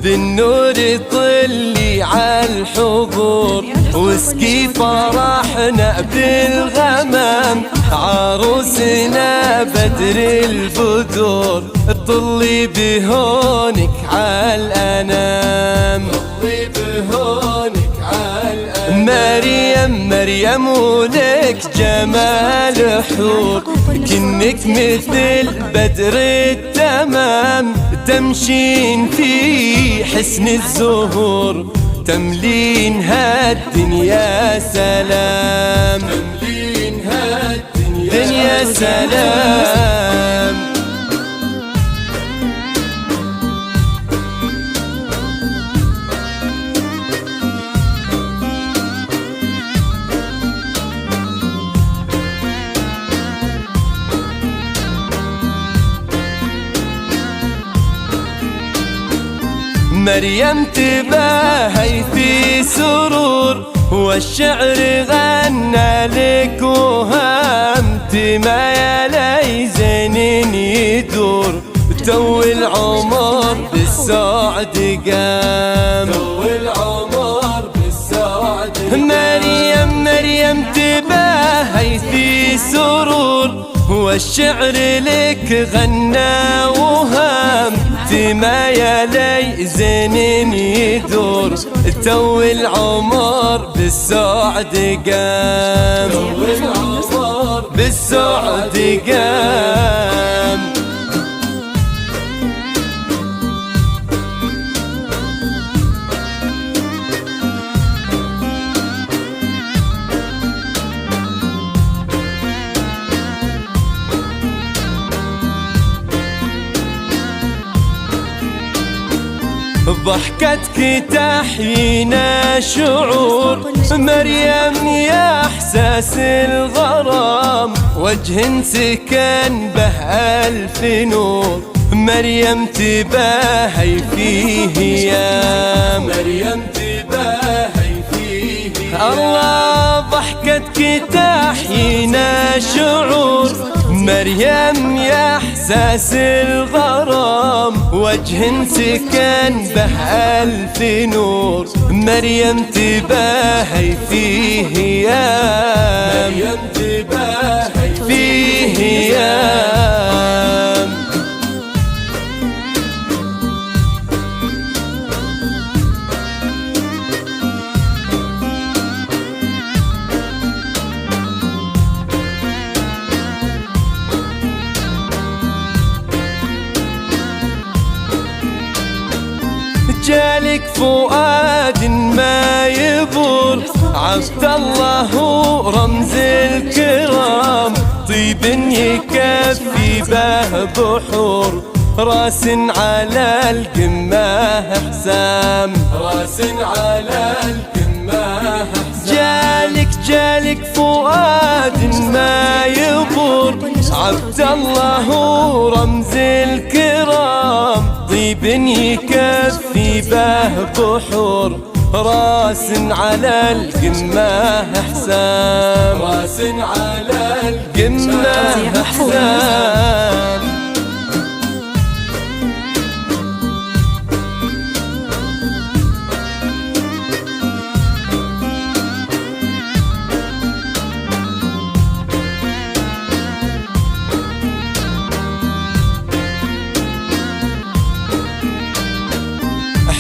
بالنور طلي عالحضور، واسقي فرحنا بالغمام، عروسنا بدر البدور، طلي بهونك عالأنام، طلي بهونك عالأنام. مريم مريم ولك جمال حور، كنك مثل بدر التمام، تمشين في حسن الزهور، تملين هالدنيا سلام، تملين هالدنيا سلام. مريم تباهي في سرور، والشعر غنى لك وهمت ما يلي زين يدور، تو العمر بالسعد قام، تو العمر بالسعد قام. مريم مريم تباهي في سرور، والشعر لك غنى وهام، ما يلي زين يدور، تو العمر بالسعد قام، تو العمر بالسعد قام. ضحكتك تحيينا شعور، مريم يا احساس الغرام، وجه سكن به الف نور، مريم تباهي فيه يا مريم تباهي فيه يا الله. ضحكتك تحيينا شعور، مريم يا احساس الغرام، وجه سكن به الف نور، مريم تباهي فيه يا مريم تباهي فيه يا. جالك فؤاد ما يبور، عبد الله رمز الكرام، طيب يكفي به بحور، راس على القمة حسام، راس على القمة حسام. جالك فؤاد ما يبور، عبد الله رمز الكرام، طيب يكفي به بحور، راس على القمة حسام، راس على القمة حسام.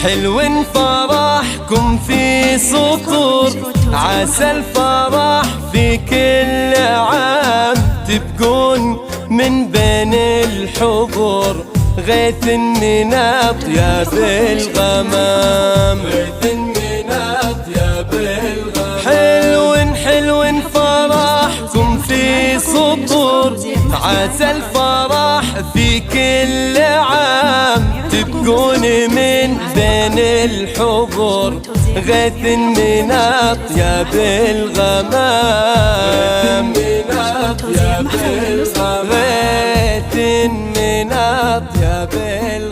حلو فرحكم في سطور، عسى الفرح في كل عام، تبقون من بين الحضور، غيث من أطياب الغمام، غيث من أطياب الغمام. حلو فرحكم في سطور، عسى الفرح في كل عام، تبقون من بين الحضور، غيث من أطياب الغمام، غيث من أطياب الغمام.